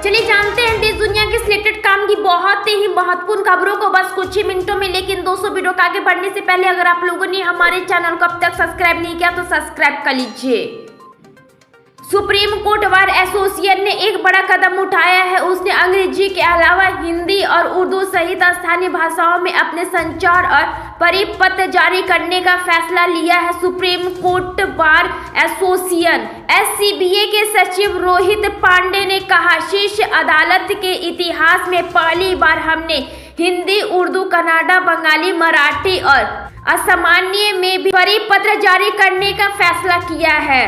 चलिए जानते हैं देश दुनिया के सिलेक्टेड काम की बहुत ही महत्वपूर्ण खबरों को बस कुछ ही मिनटों में। लेकिन दोस्तों, वीडियो को आगे बढ़ने से पहले अगर आप लोगों ने हमारे चैनल को अब तक सब्सक्राइब नहीं किया तो सब्सक्राइब कर लीजिए। सुप्रीम कोर्ट बार एसोसिएशन ने एक बड़ा कदम उठाया है। उसने अंग्रेजी के अलावा हिंदी और उर्दू सहित स्थानीय भाषाओं में अपने संचार और परिपत्र जारी करने का फैसला लिया है। Supreme court bar association (SCBA) के सचिव रोहित पांडे ने कहा, शीर्ष अदालत के इतिहास में पहली बार हमने हिंदी, उर्दू, कन्नड़ा, बंगाली, मराठी और असामान्य में भी परिपत्र जारी करने का फैसला किया है।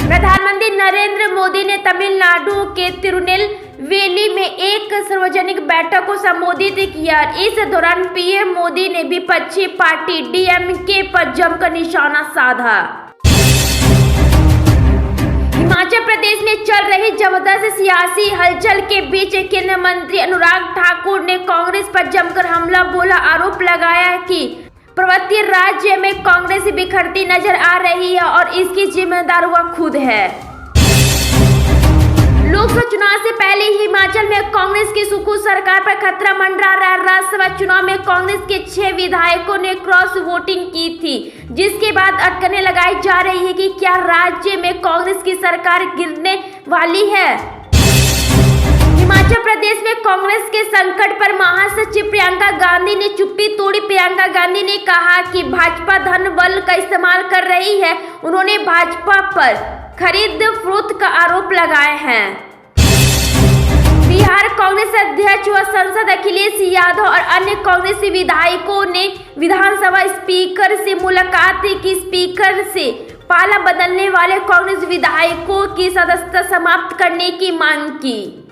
प्रधानमंत्री नरेंद्र मोदी ने तमिलनाडु के तिरुनेलवेली में एक सार्वजनिक बैठक को संबोधित किया। इस दौरान पीएम मोदी ने विपक्षी पार्टी DMK पर जमकर निशाना साधा। हिमाचल प्रदेश में चल रही जबरदस्त सियासी हलचल के बीच केंद्रीय मंत्री अनुराग ठाकुर ने कांग्रेस पर जमकर हमला बोला। आरोप लगाया कि पर्वतीय राज्य में कांग्रेस बिखरती नजर आ रही है और इसकी जिम्मेदार वह खुद है। लोकसभा चुनाव से पहले ही हिमाचल में कांग्रेस की सुखू सरकार पर खतरा मंडरा रहा है। राज्यसभा चुनाव में कांग्रेस के 6 विधायकों ने क्रॉस वोटिंग की थी, जिसके बाद अटकलें लगाई जा रही है कि क्या राज्य में कांग्रेस की सरकार गिरने वाली है। हिमाचल प्रदेश में कांग्रेस के संकट पर महासचिव प्रियंका गांधी ने चुप्पी तोड़ी। प्रियंका गांधी ने कहा कि भाजपा धन बल का इस्तेमाल कर रही है। उन्होंने भाजपा पर खरीद फरोख्त का आरोप लगाए हैं। बिहार कांग्रेस अध्यक्ष व सांसद अखिलेश यादव और अन्य कांग्रेसी विधायकों ने विधानसभा स्पीकर से मुलाकात की। स्पीकर से पाला बदलने वाले कांग्रेस विधायकों की सदस्यता समाप्त करने की मांग की।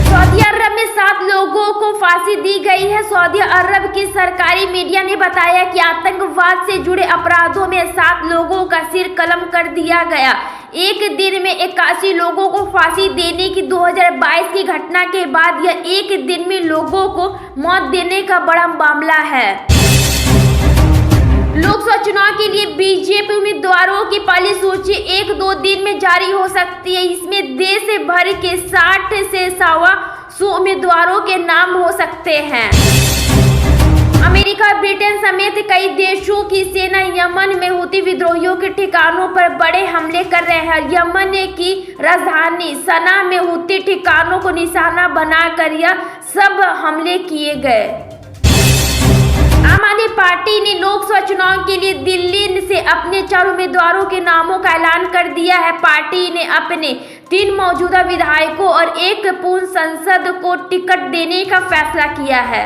सऊदी अरब में 7 लोगों को फांसी दी गई है। सऊदी अरब की सरकारी मीडिया ने बताया कि आतंकवाद से जुड़े अपराधों में 7 लोगों का सिर कलम कर दिया गया। एक दिन में 81 लोगों को फांसी देने की 2022 की घटना के बाद यह एक दिन में लोगों को मौत देने का बड़ा मामला है। लोकसभा चुनाव के लिए बीजेपी उम्मीदवारों की पहली सूची 1-2 दिन में जारी हो सकती है। इसमें देश भर के 60 से 125 उम्मीदवारों के नाम हो सकते हैं। अमेरिका और ब्रिटेन समेत कई देशों की सेना यमन में हुती विद्रोहियों के ठिकानों पर बड़े हमले कर रहे हैं। यमन की राजधानी सना में हुती ठिकानों को निशाना बनाकर यह सब हमले किए गए। आम आदमी पार्टी ने लोकसभा चुनाव के लिए दिल्ली से अपने 4 उम्मीदवारों के नामों का ऐलान कर दिया है। पार्टी ने अपने 3 मौजूदा विधायकों और 1 पूर्व सांसद को टिकट देने का फैसला किया है।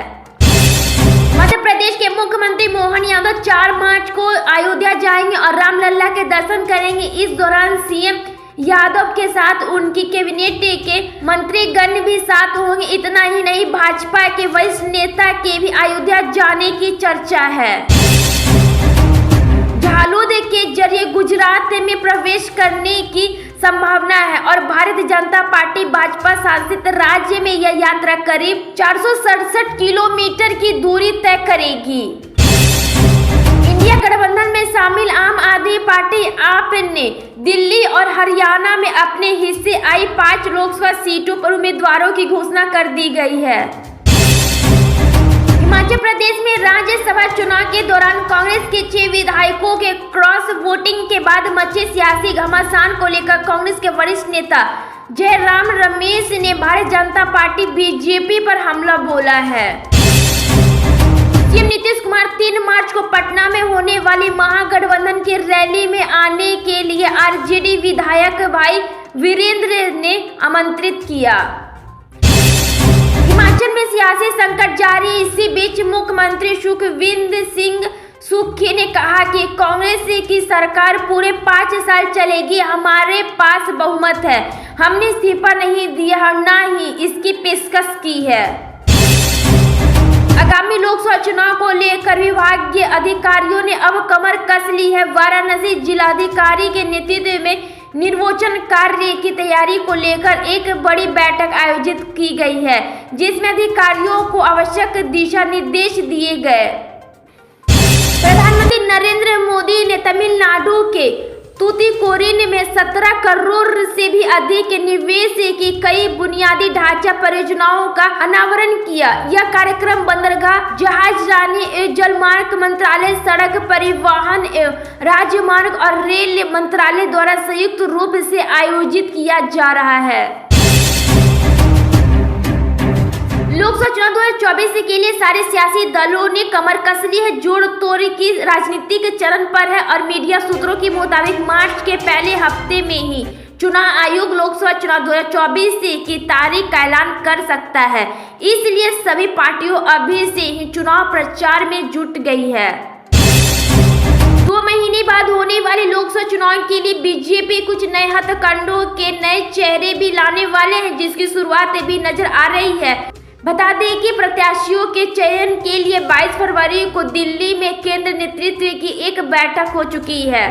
मध्य प्रदेश के मुख्यमंत्री मोहन यादव 4 मार्च को अयोध्या जाएंगे और रामलला के दर्शन करेंगे। इस दौरान सीएम यादव के साथ उनकी कैबिनेट के मंत्रीगण भी साथ होंगे। इतना ही नहीं, भाजपा के वरिष्ठ नेता के भी अयोध्या जाने की चर्चा है। झालोद के जरिए गुजरात में प्रवेश करने की संभावना है और भारतीय जनता पार्टी भाजपा शासित राज्य में यह यात्रा करीब 467 किलोमीटर की दूरी तय करेगी। इंडिया गठबंधन में शामिल आम आदमी पार्टी आप ने दिल्ली और हरियाणा में अपने हिस्से आई 5 लोकसभा सीटों पर उम्मीदवारों की घोषणा कर दी गई है। हिमाचल प्रदेश में राज्यसभा चुनाव के दौरान कांग्रेस के 6 विधायकों के क्रॉस वोटिंग के बाद मचे सियासी घमासान को लेकर कांग्रेस के वरिष्ठ नेता जयराम रमेश ने भारतीय जनता पार्टी BJP पर हमला बोला है। सीएम नीतीश कुमार 3 मार्च को पटना में होने वाली महागठबंधन की रैली में आने के लिए RJD विधायक भाई वीरेंद्र ने आमंत्रित किया। हिमाचल में सियासी संकट जारी। इसी बीच मुख्यमंत्री सुखविंदर सिंह सुक्खू ने कहा कि कांग्रेस की सरकार पूरे 5 साल चलेगी। हमारे पास बहुमत है, हमने इस्तीफा नहीं दिया, ना ही इसकी पेशकश की है। आगामी लोकसभा चुनाव को लेकर विभागीय अधिकारियों ने अब कमर कस ली है। वाराणसी जिलाधिकारी के नेतृत्व में निर्वाचन कार्य की तैयारी को लेकर एक बड़ी बैठक आयोजित की गई है, जिसमें अधिकारियों को आवश्यक दिशा निर्देश दिए गए। प्रधानमंत्री नरेंद्र मोदी ने तमिलनाडु के तूतीकोरिन में 17 करोड़ से भी अधिक निवेश की कई बुनियादी ढांचा परियोजनाओं का अनावरण किया। यह कार्यक्रम बंदरगाह, जहाजरानी एवं जलमार्ग मंत्रालय, सड़क परिवहन एवं राजमार्ग और रेल मंत्रालय द्वारा संयुक्त रूप से आयोजित किया जा रहा है। लोकसभा चुनाव 2024 के लिए सारे सियासी दलों ने कमर कस ली है। जोड़ तोड़ की राजनीतिक चरण पर है और मीडिया सूत्रों के मुताबिक मार्च के पहले हफ्ते में ही चुनाव आयोग लोकसभा चुनाव 2024 की तारीख का ऐलान कर सकता है। इसलिए सभी पार्टियों अभी से ही चुनाव प्रचार में जुट गई है। 2 महीने बाद होने वाले लोकसभा चुनाव के लिए बीजेपी कुछ नए हथकंडों के नए चेहरे भी लाने वाले हैं, जिसकी शुरुआत भी नजर आ रही है। बता दें कि प्रत्याशियों के चयन के लिए 22 फरवरी को दिल्ली में केंद्र नेतृत्व की एक बैठक हो चुकी है।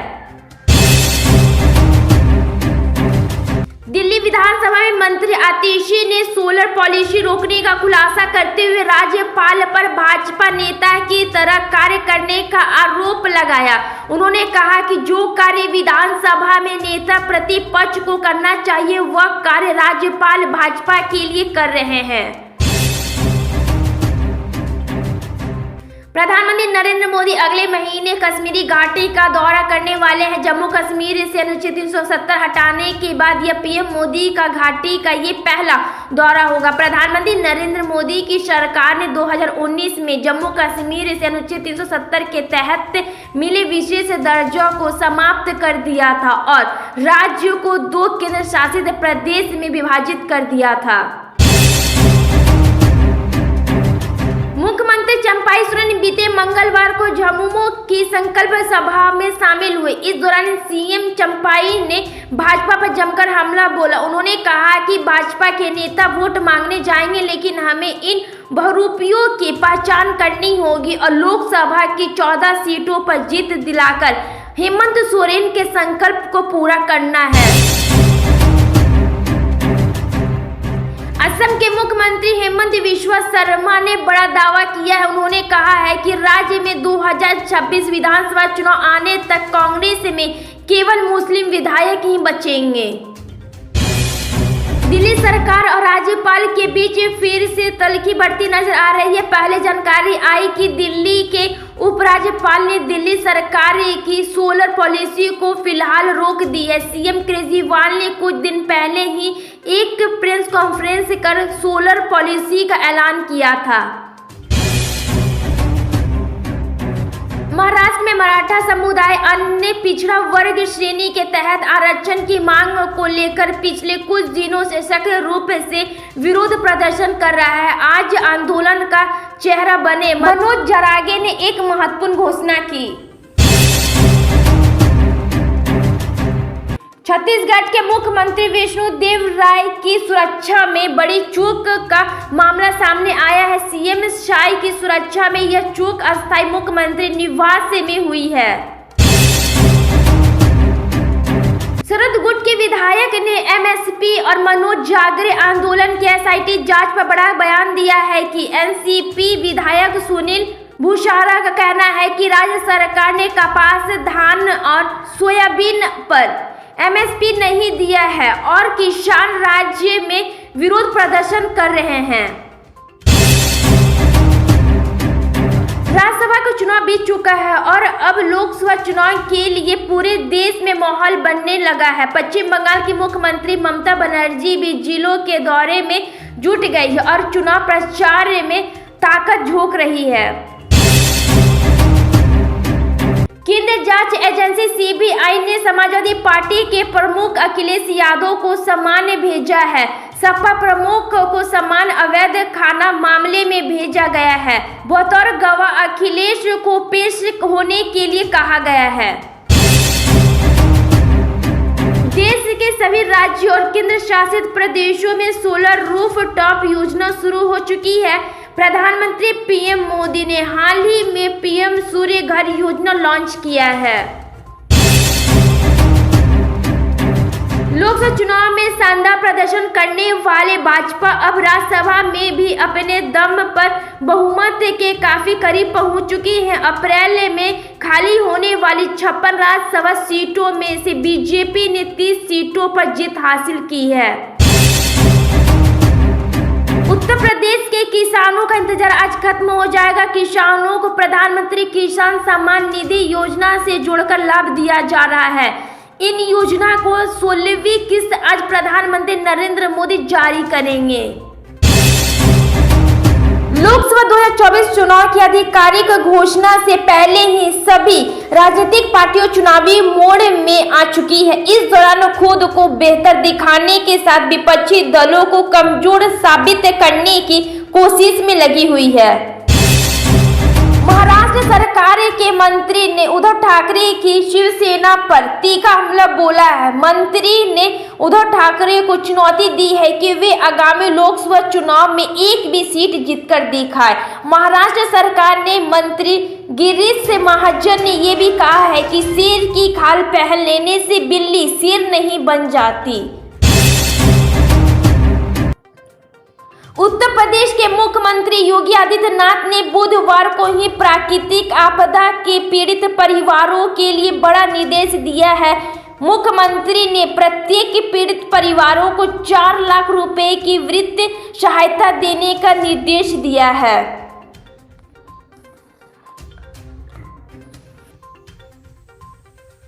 दिल्ली विधानसभा में मंत्री आतिशी ने सोलर पॉलिसी रोकने का खुलासा करते हुए राज्यपाल पर भाजपा नेता की तरह कार्य करने का आरोप लगाया। उन्होंने कहा कि जो कार्य विधानसभा में नेता प्रतिपक्ष को करना चाहिए, वह कार्य राज्यपाल भाजपा के लिए कर रहे हैं। प्रधानमंत्री नरेंद्र मोदी अगले महीने कश्मीरी घाटी का दौरा करने वाले हैं। जम्मू कश्मीर से अनुच्छेद 370 हटाने के बाद यह पीएम मोदी का घाटी का ये पहला दौरा होगा। प्रधानमंत्री नरेंद्र मोदी की सरकार ने 2019 में जम्मू कश्मीर से अनुच्छेद 370 के तहत मिले विशेष दर्जा को समाप्त कर दिया था और राज्य को 2 केंद्र शासित प्रदेश में विभाजित कर दिया था। मुख्यमंत्री चंपाई सोरेन बीते मंगलवार को झामुमो की संकल्प सभा में शामिल हुए। इस दौरान सीएम चंपाई ने भाजपा पर जमकर हमला बोला। उन्होंने कहा कि भाजपा के नेता वोट मांगने जाएंगे, लेकिन हमें इन बहुरूपियों की पहचान करनी होगी और लोकसभा की 14 सीटों पर जीत दिलाकर हेमंत सोरेन के संकल्प को पूरा करना है। असम के मुख्यमंत्री हेमंत बिस्वा शर्मा ने बड़ा दावा किया है। उन्होंने कहा है कि राज्य में 2026 विधानसभा चुनाव आने तक कांग्रेस में केवल मुस्लिम विधायक ही बचेंगे। दिल्ली सरकार और राज्यपाल के बीच फिर से तल्खी बढ़ती नजर आ रही है। पहले जानकारी आई कि दिल्ली के उपराज्यपाल ने दिल्ली सरकार की सोलर पॉलिसी को फिलहाल रोक दी है। सीएम केजरीवाल ने कुछ दिन पहले ही एक प्रेस कॉन्फ्रेंस कर सोलर पॉलिसी का ऐलान किया था। महाराष्ट्र में मराठा समुदाय अन्य पिछड़ा वर्ग श्रेणी के तहत आरक्षण की मांग को लेकर पिछले कुछ दिनों से सक्रिय रूप से विरोध प्रदर्शन कर रहा है। आज आंदोलन का चेहरा बने मनोज जरागे ने एक महत्वपूर्ण घोषणा की। छत्तीसगढ़ के मुख्यमंत्री विष्णुदेव राय की सुरक्षा में बड़ी चूक का मामला सामने आया है। सीएम शाही की सुरक्षा में यह चूक अस्थायी मुख्यमंत्री निवास में हुई है। शरद गुट के विधायक ने एमएसपी और मनोज जागरे आंदोलन के एसआईटी जांच पर बड़ा बयान दिया है कि एनसीपी विधायक सुनील भूषारा का कहना है कि राज्य सरकार ने कपास, धान और सोयाबीन पर एमएसपी नहीं दिया है और किसान राज्य में विरोध प्रदर्शन कर रहे हैं। राज्यसभा का चुनाव बीत चुका है और अब लोकसभा चुनाव के लिए पूरे देश में माहौल बनने लगा है। पश्चिम बंगाल की मुख्यमंत्री ममता बनर्जी भी जिलों के दौरे में जुट गई है और चुनाव प्रचार में ताकत झोंक रही है। केंद्रीय जांच एजेंसी सीबीआई ने समाजवादी पार्टी के प्रमुख अखिलेश यादव को सम्मान भेजा है। सपा प्रमुख को सम्मान अवैध खाना मामले में भेजा गया है। बतौर गवाह अखिलेश को पेश होने के लिए कहा गया है। देश के सभी राज्यों और केंद्र शासित प्रदेशों में सोलर रूफ टॉप योजना शुरू हो चुकी है। प्रधानमंत्री पीएम मोदी ने हाल ही में पीएम सूर्य घर योजना लॉन्च किया है। लोकसभा चुनाव में शानदार प्रदर्शन करने वाले भाजपा अब राज्यसभा में भी अपने दम पर बहुमत के काफी करीब पहुंच चुकी है। अप्रैल में खाली होने वाली 56 राज्यसभा सीटों में से बीजेपी ने 30 सीटों पर जीत हासिल की है। उत्तर प्रदेश के किसानों का इंतजार आज खत्म हो जाएगा। किसानों को प्रधानमंत्री किसान सम्मान निधि योजना से जोड़कर लाभ दिया जा रहा है। इन योजना को 16वीं किस्त आज प्रधानमंत्री नरेंद्र मोदी जारी करेंगे। लोकसभा 2024 चुनाव की आधिकारिक घोषणा से पहले ही सभी राजनीतिक पार्टियां चुनावी मोड़ में आ चुकी है। इस दौरान खुद को बेहतर दिखाने के साथ विपक्षी दलों को कमजोर साबित करने की कोशिश में लगी हुई है। महाराष्ट्र सरकार के मंत्री ने उद्धव ठाकरे की शिवसेना पर तीखा हमला बोला है। मंत्री ने उद्धव ठाकरे को चुनौती दी है कि वे आगामी लोकसभा चुनाव में एक भी सीट जीतकर दिखाए। महाराष्ट्र सरकार ने मंत्री गिरीश महाजन ने यह भी कहा है कि शेर की खाल पहन लेने से बिल्ली शेर नहीं बन जाती। उत्तर प्रदेश के मुख्यमंत्री योगी आदित्यनाथ ने बुधवार को ही प्राकृतिक आपदा के पीड़ित परिवारों के लिए बड़ा निर्देश दिया है। मुख्यमंत्री ने प्रत्येक पीड़ित परिवारों को 4 लाख रुपए की वित्तीय सहायता देने का निर्देश दिया है।